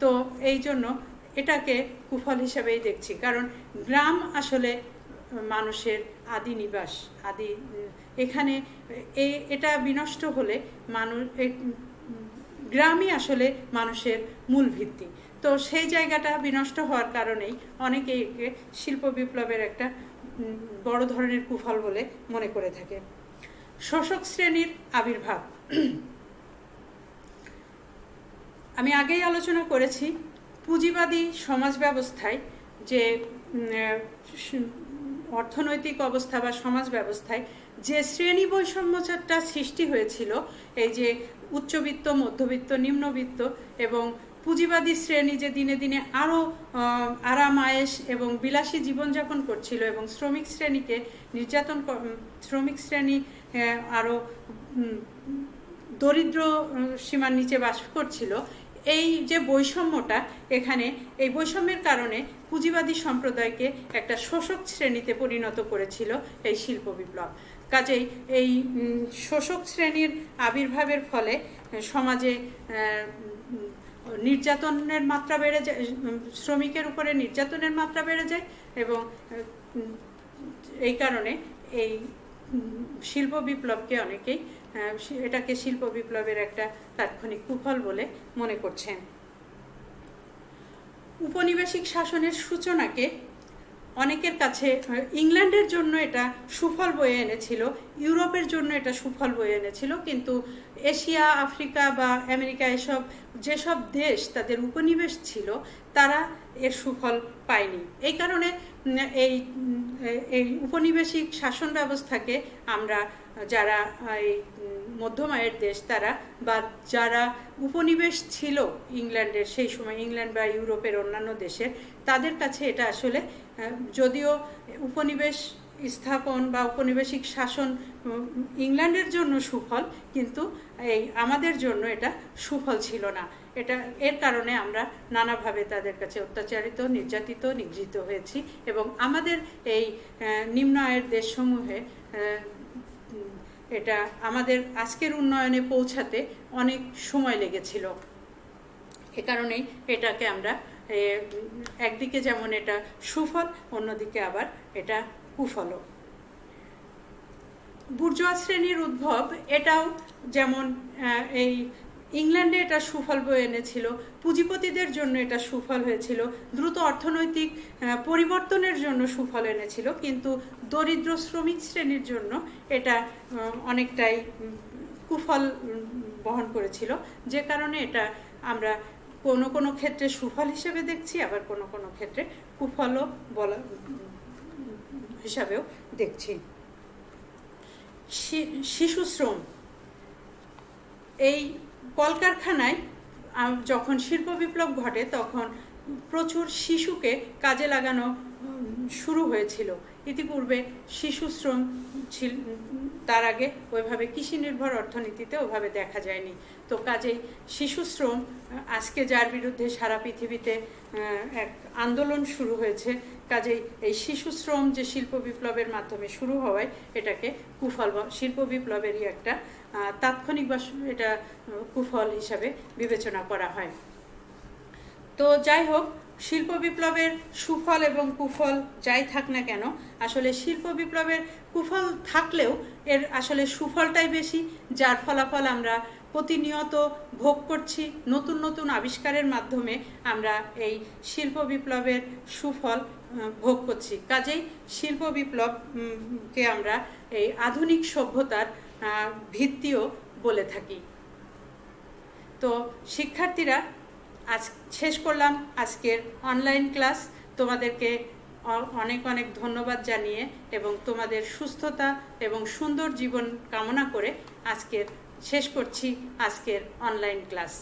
তো এই জন্য এটাকে কুফল হিসাবেই দেখছি, কারণ গ্রাম আসলে মানুষের আদি নিবাস, এখানে এটা বিনষ্ট হলে গ্রামই আসলে মানুষের মূল ভিত্তি। তো সেই জায়গাটা বিনষ্ট হওয়ার কারণেই অনেকেই একে শিল্প বিপ্লবের একটা বড় ধরনের কুফল বলে মনে করে থাকে। শোষক শ্রেণীর আবির্ভাব। আমি আগেই আলোচনা করেছি, পুঁজিবাদী সমাজ ব্যবস্থায় যে অর্থনৈতিক অবস্থা বা সমাজ ব্যবস্থায় যে শ্রেণী বৈষম্যটা সৃষ্টি হয়েছিল, এই যে উচ্চবিত্ত, মধ্যবিত্ত, নিম্নবিত্ত এবং পুঁজিবাদী শ্রেণী যে দিনে দিনে আরও আরাম আয়েশ এবং বিলাসী জীবনযাপন করছিল এবং শ্রমিক শ্রেণীকে নির্যাতন, শ্রমিক শ্রেণী আরও দরিদ্র সীমার নিচে বাস করছিল, এই যে বৈষম্যটা, এখানে এই বৈষম্যের কারণে পুঁজিবাদী সম্প্রদায়কে একটা শোষক শ্রেণীতে পরিণত করেছিল এই শিল্প বিপ্লব। কাজেই এই শোষক শ্রেণীর আবির্ভাবের ফলে সমাজে নির্যাতনের মাত্রা বেড়ে যায়, শ্রমিকের উপরে নির্যাতনের মাত্রা বেড়ে যায় এবং এই কারণে এই শিল্প বিপ্লবকে অনেকেই এটাকে শিল্প বিপ্লবের একটা তাৎক্ষণিক কুফল বলে মনে করছেন। উপনিবেশিক শাসনের সূচনাকে অনেকের কাছে ইংল্যান্ডের জন্য এটা সুফল বয়ে এনেছিল, ইউরোপের জন্য এটা সুফল বয়ে এনেছিল, কিন্তু এশিয়া, আফ্রিকা বা আমেরিকা এসব যেসব দেশ তাদের উপনিবেশ ছিল তারা এর সুফল পায়নি। এই কারণে এই উপনিবেশিক শাসন ব্যবস্থাকে আমরা যারা এই মধ্যম আয়ের দেশ তারা বা যারা উপনিবেশ ছিল ইংল্যান্ডের সেই সময়, ইংল্যান্ড বা ইউরোপের অন্যান্য দেশের, তাদের কাছে এটা আসলে যদিও উপনিবেশ স্থাপন বা উপনিবেশিক শাসন ইংল্যান্ডের জন্য সুফল, কিন্তু এই আমাদের জন্য এটা সুফল ছিল না। এর কারণে আমরা নানাভাবে তাদের কাছে অত্যাচারিত, নির্যাতিত, নিগৃহীত হয়েছি এবং আমাদের এই নিম্ন আয়ের দেশসমূহে এটা আমাদের আজকের উন্নয়নে পৌঁছাতে অনেক সময় লেগেছিল। এ কারণেই এটাকে আমরা একদিকে যেমন এটা সুফল, অন্যদিকে আবার এটা কুফলও। বুর্জোয়া শ্রেণীর উদ্ভব এটাও যেমন এই ইংল্যান্ডে এটা সুফল বয়ে এনেছিল, পুঁজিপতিদের জন্য এটা সুফল হয়েছিল, দ্রুত অর্থনৈতিক পরিবর্তনের জন্য সুফল এনেছিল, কিন্তু দরিদ্র শ্রমিক শ্রেণীর জন্য এটা অনেকটাই কুফল বহন করেছিল, যে কারণে এটা আমরা কোনো কোনো ক্ষেত্রে সুফল হিসেবে দেখছি, আবার কোনো কোনো ক্ষেত্রে কুফলও বলা হিসাবেও দেখছি। শিশু শ্রম, এই কলকারখানায় যখন শিল্প বিপ্লব ঘটে তখন প্রচুর শিশুকে কাজে লাগানো শুরু হয়েছিল। ইতিপূর্বে শিশু শ্রম ছিল, তার আগে ওইভাবে কৃষি নির্ভর অর্থনীতিতে ওইভাবে দেখা যায়নি। তো কাজেই শিশু শ্রম আজকে যার বিরুদ্ধে সারা পৃথিবীতে এক আন্দোলন শুরু হয়েছে, কাজেই এই শিশু শ্রম যে শিল্প বিপ্লবের মাধ্যমে শুরু হওয়ায় এটাকে কুফল বা শিল্প বিপ্লবেরই একটা তাৎক্ষণিক বা এটা কুফল হিসাবে বিবেচনা করা হয়। তো যাই হোক, শিল্প বিপ্লবের সুফল এবং কুফল যাই থাক না কেন, আসলে শিল্প বিপ্লবের কুফল থাকলেও এর আসলে সুফলটাই বেশি, যার ফলাফল আমরা প্রতিনিয়ত ভোগ করছি। নতুন নতুন আবিষ্কারের মাধ্যমে আমরা এই শিল্প বিপ্লবের সুফল ভোগ করছি। কাজেই শিল্প বিপ্লবকে আমরা এই আধুনিক সভ্যতার ভিত্তিও বলে থাকি। তো শিক্ষার্থীরা, আজ শেষ করলাম আজকের অনলাইন ক্লাস। তোমাদেরকে অনেক অনেক ধন্যবাদ জানিয়ে এবং তোমাদের সুস্থতা এবং সুন্দর জীবন কামনা করে শেষ করছি আজকের অনলাইন ক্লাস।